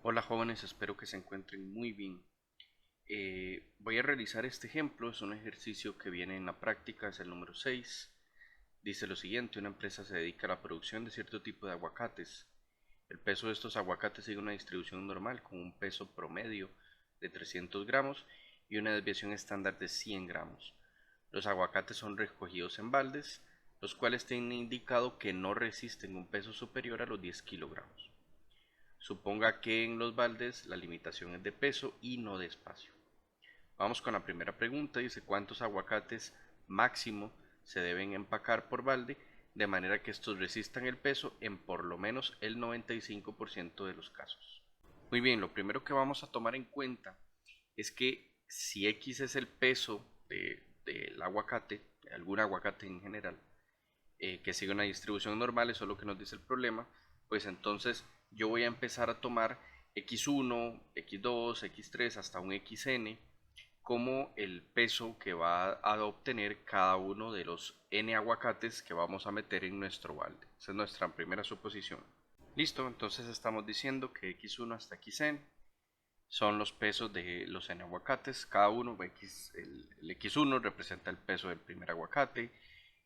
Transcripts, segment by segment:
Hola jóvenes, espero que se encuentren muy bien. Voy a realizar este ejemplo, es un ejercicio que viene en la práctica, es el número 6. Dice lo siguiente: una empresa se dedica a la producción de cierto tipo de aguacates. El peso de estos aguacates sigue una distribución normal con un peso promedio de 300 gramos y una desviación estándar de 100 gramos. Los aguacates son recogidos en baldes, los cuales tienen indicado que no resisten un peso superior a los 10 kilogramos. Suponga que en los baldes la limitación es de peso y no de espacio. Vamos con la primera pregunta. Dice: ¿cuántos aguacates máximo se deben empacar por balde de manera que estos resistan el peso en por lo menos el 95% de los casos? Muy bien, lo primero que vamos a tomar en cuenta es que si X es el peso del aguacate, de algún aguacate en general, que sigue una distribución normal, eso es lo que nos dice el problema, pues entonces yo voy a empezar a tomar x1, x2, x3 hasta un xn como el peso que va a obtener cada uno de los n aguacates que vamos a meter en nuestro balde. Esa es nuestra primera suposición. Listo, entonces estamos diciendo que x1 hasta xn son los pesos de los n aguacates. Cada uno, el x1 representa el peso del primer aguacate,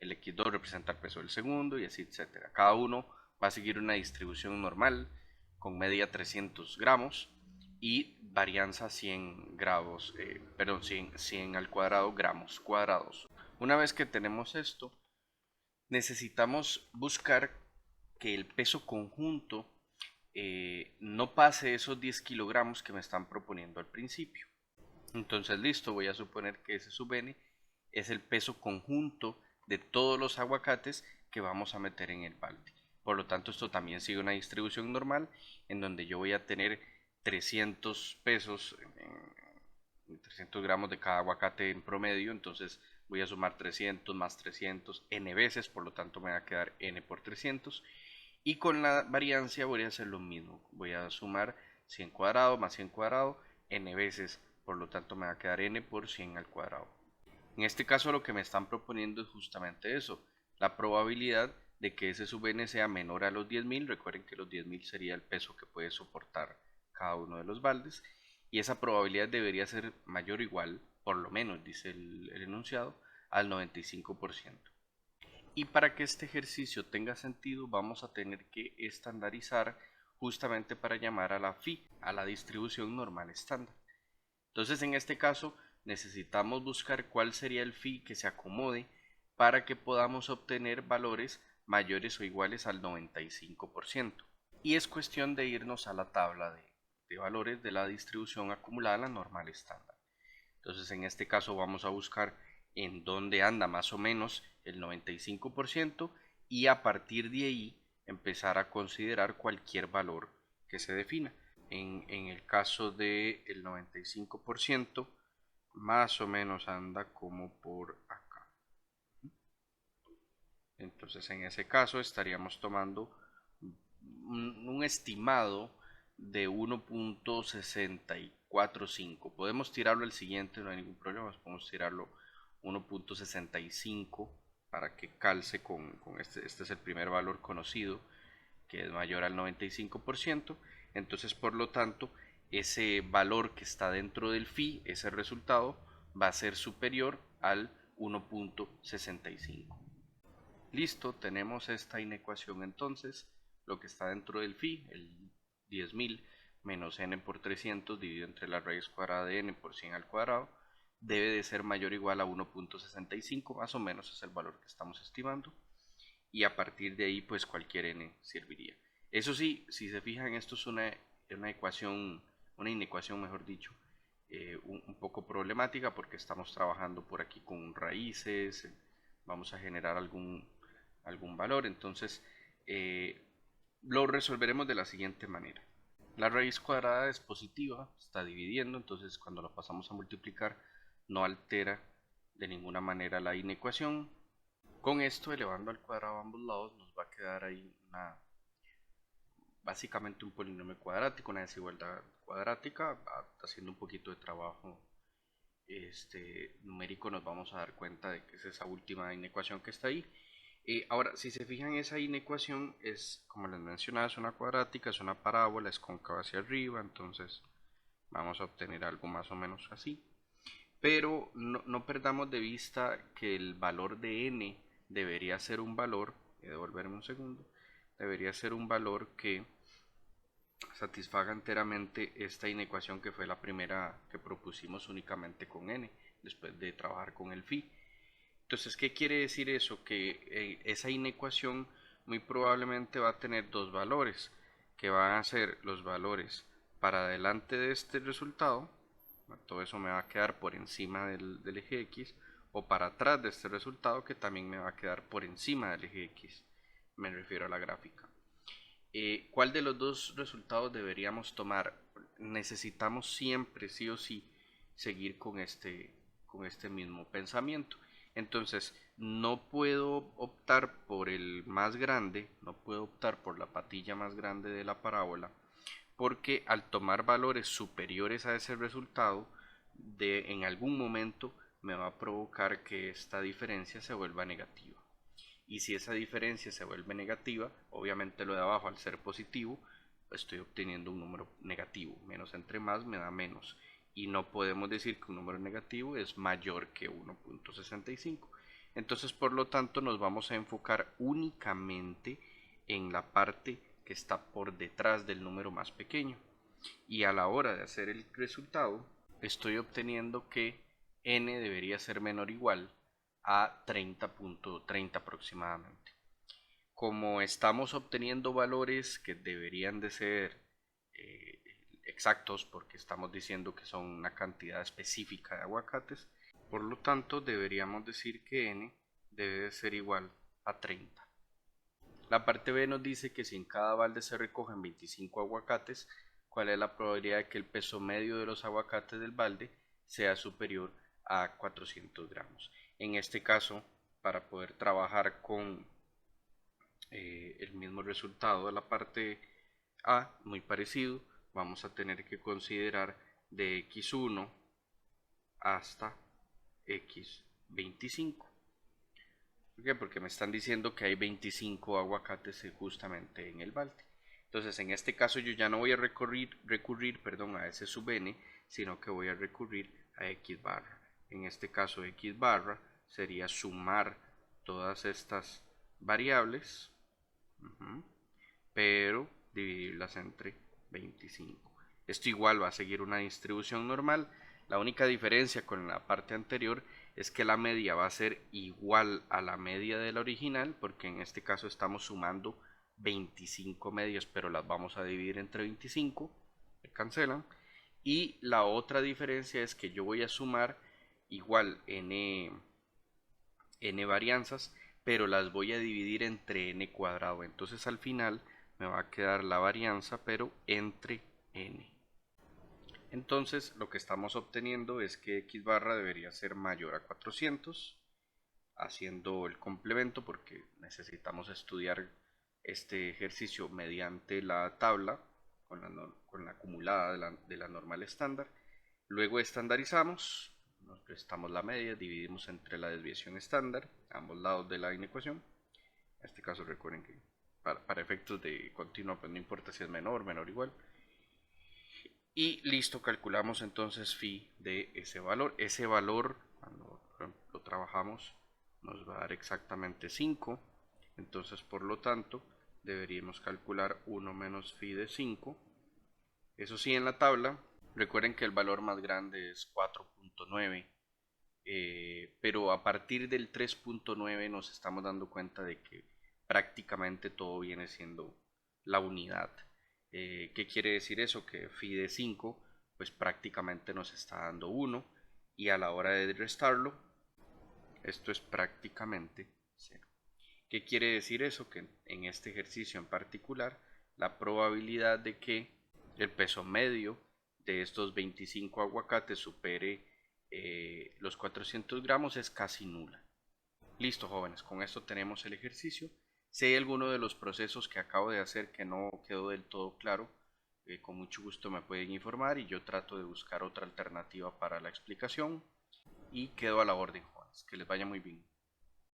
el x2 representa el peso del segundo y así, etcétera. Cada uno va a seguir una distribución normal con media 300 gramos y varianza 100 grados, perdón, 100 al cuadrado gramos cuadrados. Una vez que tenemos esto, necesitamos buscar que el peso conjunto no pase esos 10 kilogramos que me están proponiendo al principio. Entonces, listo, voy a suponer que ese sub n es el peso conjunto de todos los aguacates que vamos a meter en el balde. Por lo tanto, esto también sigue una distribución normal en donde yo voy a tener 300 pesos, 300 gramos de cada aguacate en promedio. Entonces voy a sumar 300 más 300 n veces, por lo tanto me va a quedar n por 300. Y con la variancia voy a hacer lo mismo, voy a sumar 100 cuadrado más 100 cuadrado n veces, por lo tanto me va a quedar n por 100 al cuadrado. En este caso lo que me están proponiendo es justamente eso, la probabilidad de que ese sub n sea menor a los 10.000. Recuerden que los 10.000 sería el peso que puede soportar cada uno de los baldes, y esa probabilidad debería ser mayor o igual, por lo menos dice el enunciado, al 95%. Y para que este ejercicio tenga sentido, vamos a tener que estandarizar justamente para llamar a la phi, a la distribución normal estándar. Entonces, en este caso, necesitamos buscar cuál sería el phi que se acomode para que podamos obtener valores mayores o iguales al 95%. Y es cuestión de irnos a la tabla de valores de la distribución acumulada a la normal estándar. Entonces, en este caso vamos a buscar en dónde anda más o menos el 95% y a partir de ahí empezar a considerar cualquier valor que se defina. En el caso del 95%, más o menos anda como por acá. Entonces, en ese caso estaríamos tomando un estimado de 1.645. Podemos tirarlo al siguiente, no hay ningún problema. Podemos tirarlo 1.65 para que calce con este. Este es el primer valor conocido, que es mayor al 95%. Entonces, por lo tanto, ese valor que está dentro del phi, ese resultado, va a ser superior al 1.65. Listo, tenemos esta inecuación. Entonces lo que está dentro del phi, el 10.000 menos n por 300 dividido entre la raíz cuadrada de n por 100 al cuadrado, debe de ser mayor o igual a 1.65, más o menos es el valor que estamos estimando, y a partir de ahí pues cualquier n serviría. Eso sí, si se fijan, esto es una ecuación, una inecuación mejor dicho, un poco problemática, porque estamos trabajando por aquí con raíces, vamos a generar algún valor. Entonces lo resolveremos de la siguiente manera: la raíz cuadrada es positiva, está dividiendo, entonces cuando la pasamos a multiplicar no altera de ninguna manera la inecuación. Con esto, elevando al cuadrado a ambos lados, nos va a quedar ahí básicamente un polinomio cuadrático, una desigualdad cuadrática. Haciendo un poquito de trabajo numérico, nos vamos a dar cuenta de que es esa última inecuación que está ahí. Ahora, si se fijan, esa inecuación es, como les mencionaba, es una cuadrática, es una parábola, es cóncava hacia arriba, entonces vamos a obtener algo más o menos así. Pero no perdamos de vista que el valor de n debería ser un valor, voy a devolverme un segundo, debería ser un valor que satisfaga enteramente esta inecuación que fue la primera que propusimos únicamente con n, después de trabajar con el phi. Entonces, ¿qué quiere decir eso? Que esa inecuación muy probablemente va a tener dos valores, que van a ser los valores para adelante de este resultado, todo eso me va a quedar por encima del eje X, o para atrás de este resultado, que también me va a quedar por encima del eje X, me refiero a la gráfica. ¿Cuál de los dos resultados deberíamos tomar? Necesitamos siempre, sí o sí, seguir con este mismo pensamiento. Entonces, no puedo optar por el más grande, no puedo optar por la patilla más grande de la parábola, porque al tomar valores superiores a ese resultado, en algún momento me va a provocar que esta diferencia se vuelva negativa. Y si esa diferencia se vuelve negativa, obviamente lo de abajo, al ser positivo, estoy obteniendo un número negativo. Menos entre más me da menos. Y no podemos decir que un número negativo es mayor que 1.65. Entonces, por lo tanto, nos vamos a enfocar únicamente en la parte que está por detrás del número más pequeño. Y a la hora de hacer el resultado, estoy obteniendo que n debería ser menor o igual a 30.30 aproximadamente. Como estamos obteniendo valores que deberían de ser eh, exactos, porque estamos diciendo que son una cantidad específica de aguacates, por lo tanto deberíamos decir que n debe de ser igual a 30. La parte B nos dice que si en cada balde se recogen 25 aguacates, ¿cuál es la probabilidad de que el peso medio de los aguacates del balde sea superior a 400 gramos? En este caso, para poder trabajar con el mismo resultado de la parte A, muy parecido, vamos a tener que considerar de x1 hasta x25. ¿Por qué? Porque me están diciendo que hay 25 aguacates justamente en el balde. Entonces, en este caso yo ya no voy a recurrir a ese sub n, sino que voy a recurrir a x barra. En este caso, x barra sería sumar todas estas variables, pero dividirlas entre 25. Esto igual va a seguir una distribución normal. La única diferencia con la parte anterior es que la media va a ser igual a la media de la original, porque en este caso estamos sumando 25 medias, pero las vamos a dividir entre 25, se cancelan. Y la otra diferencia es que yo voy a sumar igual n varianzas, pero las voy a dividir entre n cuadrado. Entonces al final me va a quedar la varianza, pero entre n. Entonces lo que estamos obteniendo es que x barra debería ser mayor a 400, haciendo el complemento porque necesitamos estudiar este ejercicio mediante la tabla con la acumulada de la normal estándar. Luego estandarizamos, nos prestamos la media, dividimos entre la desviación estándar, ambos lados de la inecuación. En este caso recuerden que para efectos de continuo, pues no importa si es menor, menor, igual. Y listo, calculamos entonces phi de ese valor. Ese valor, cuando lo trabajamos, nos va a dar exactamente 5. Entonces, por lo tanto, deberíamos calcular 1 menos phi de 5. Eso sí, en la tabla, recuerden que el valor más grande es 4.9. Pero a partir del 3.9 nos estamos dando cuenta de que prácticamente todo viene siendo la unidad. ¿Qué quiere decir eso? Que phi de 5 pues prácticamente nos está dando 1 y a la hora de restarlo esto es prácticamente 0. ¿Qué quiere decir eso? Que en este ejercicio en particular la probabilidad de que el peso medio de estos 25 aguacates supere los 400 gramos es casi nula. Listo, jóvenes, con esto tenemos el ejercicio. Si hay alguno de los procesos que acabo de hacer que no quedó del todo claro, con mucho gusto me pueden informar y yo trato de buscar otra alternativa para la explicación. Y quedo a la orden, jóvenes. Que les vaya muy bien.